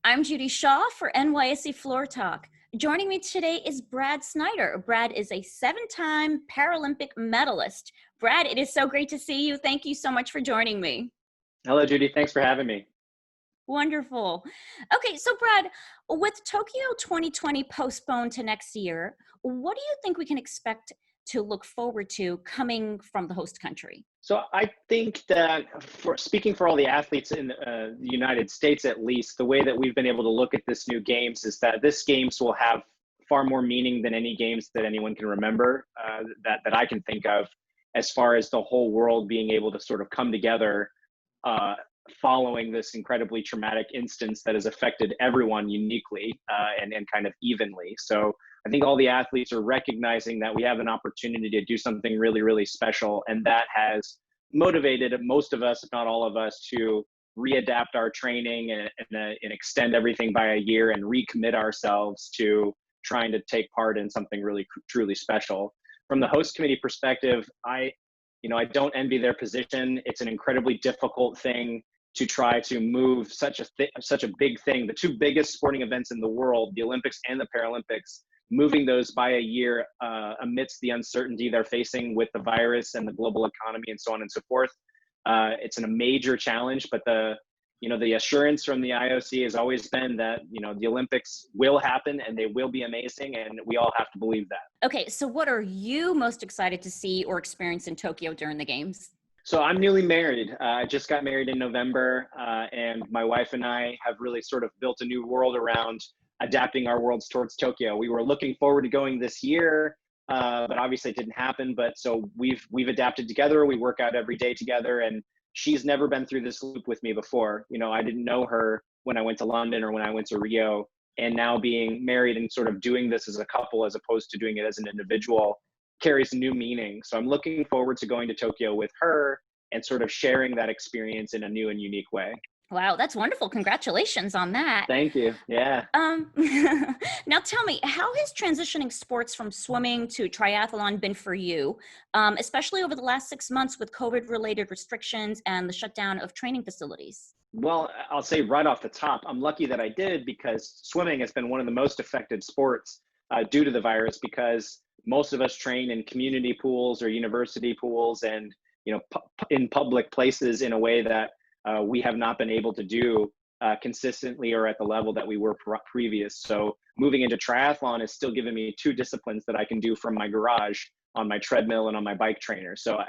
I'm Judy Shaw for NYSE Floor Talk. Joining me today is Brad Snyder. Brad is a 7-time Paralympic medalist. Brad, it is so great to see you. Thank you so much for joining me. Hello, Judy. Thanks for having me. Wonderful. Okay, so Brad, with Tokyo 2020 postponed to next year, what do you think we can expect to look forward to coming from the host country? So I think that speaking for all the athletes in the United States, at least, the way that we've been able to look at this new games is that this games will have far more meaning than any games that anyone can remember, that I can think of, as far as the whole world being able to sort of come together following this incredibly traumatic instance that has affected everyone uniquely and kind of evenly. So I think all the athletes are recognizing that we have an opportunity to do something really, really special. And that has motivated most of us, if not all of us, to readapt our training and extend everything by a year and recommit ourselves to trying to take part in something really, truly special. From the host committee perspective, I don't envy their position. It's an incredibly difficult thing to try to move such a big thing, the two biggest sporting events in the world, the Olympics and the Paralympics, moving those by a year amidst the uncertainty they're facing with the virus and the global economy and so on and so forth. It's a major challenge, but the assurance from the IOC has always been that, the Olympics will happen and they will be amazing, and we all have to believe that. Okay, so what are you most excited to see or experience in Tokyo during the Games? So I'm newly married. I just got married in November, and my wife and I have really sort of built a new world around adapting our worlds towards Tokyo. We were looking forward to going this year, but obviously it didn't happen. But so we've adapted together. We work out every day together, and she's never been through this loop with me before. I didn't know her when I went to London or when I went to Rio, and now being married and sort of doing this as a couple as opposed to doing it as an individual carries new meaning. So I'm looking forward to going to Tokyo with her and sort of sharing that experience in a new and unique way. Wow, that's wonderful. Congratulations on that. Thank you. Yeah. Now tell me, how has transitioning sports from swimming to triathlon been for you, especially over the last 6 months with COVID-related restrictions and the shutdown of training facilities? Well, I'll say right off the top, I'm lucky that I did, because swimming has been one of the most affected sports due to the virus, because most of us train in community pools or university pools and in public places in a way that we have not been able to do consistently or at the level that we were previous. So moving into triathlon is still giving me two disciplines that I can do from my garage on my treadmill and on my bike trainer. So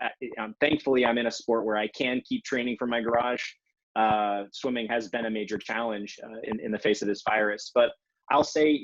thankfully, I'm in a sport where I can keep training from my garage. Swimming has been a major challenge in the face of this virus. But I'll say,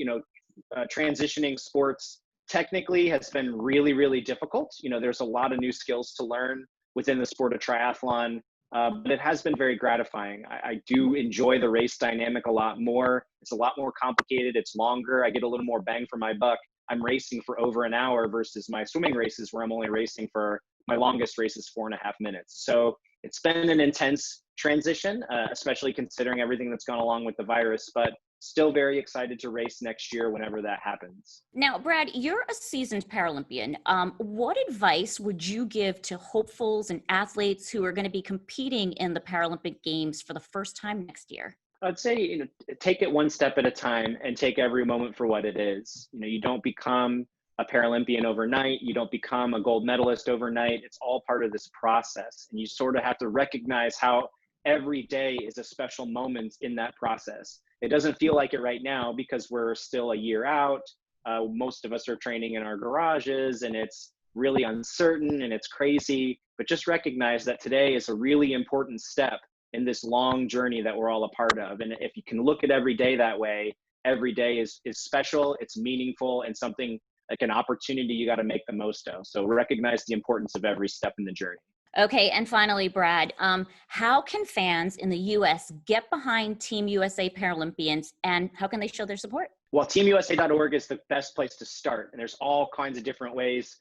transitioning sports technically has been really, really difficult. There's a lot of new skills to learn within the sport of triathlon. But it has been very gratifying. I do enjoy the race dynamic a lot more. It's a lot more complicated. It's longer. I get a little more bang for my buck. I'm racing for over an hour versus my swimming races where I'm only racing for my longest race is 4.5 minutes. So it's been an intense transition, especially considering everything that's gone along with the virus, but still very excited to race next year whenever that happens. Now, Brad, you're a seasoned Paralympian. What advice would you give to hopefuls and athletes who are going to be competing in the Paralympic Games for the first time next year? I'd say, take it one step at a time and take every moment for what it is. You don't become a Paralympian overnight. You don't become a gold medalist overnight. It's all part of this process. And you sort of have to recognize how every day is a special moment in that process. It doesn't feel like it right now because we're still a year out. Most of us are training in our garages and it's really uncertain and it's crazy, but just recognize that today is a really important step in this long journey that we're all a part of. And if you can look at every day that way, every day is special, it's meaningful, and something like an opportunity you got to make the most of. So recognize the importance of every step in the journey. Okay, and finally, Brad, how can fans in the U.S. get behind Team USA Paralympians, and how can they show their support? Well, teamusa.org is the best place to start, and there's all kinds of different ways.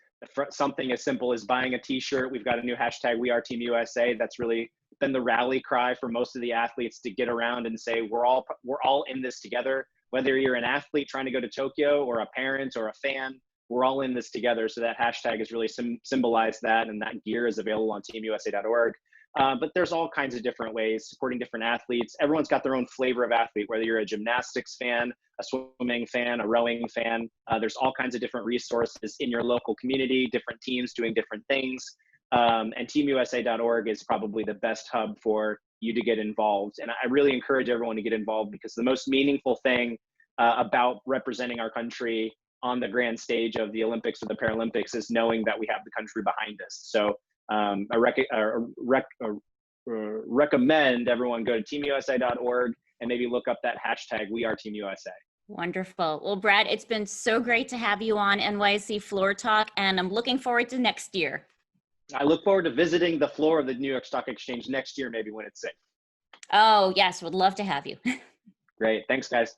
Something as simple as buying a T-shirt. We've got a new hashtag, We Are Team USA. That's really been the rally cry for most of the athletes to get around and say, we're all in this together. Whether you're an athlete trying to go to Tokyo or a parent or a fan, we're all in this together. So that hashtag has really symbolized that, and that gear is available on teamusa.org. But there's all kinds of different ways supporting different athletes. Everyone's got their own flavor of athlete, whether you're a gymnastics fan, a swimming fan, a rowing fan. There's all kinds of different resources in your local community, different teams doing different things. And teamusa.org is probably the best hub for you to get involved. And I really encourage everyone to get involved, because the most meaningful thing about representing our country on the grand stage of the Olympics or the Paralympics is knowing that we have the country behind us. So I recommend everyone go to teamusa.org and maybe look up that hashtag #WeAreTeamUSA. Wonderful. Well, Brad, it's been so great to have you on NYSE Floor Talk, and I'm looking forward to next year. I look forward to visiting the floor of the New York Stock Exchange next year, maybe when it's safe. Oh, yes, would love to have you. Great. Thanks, guys.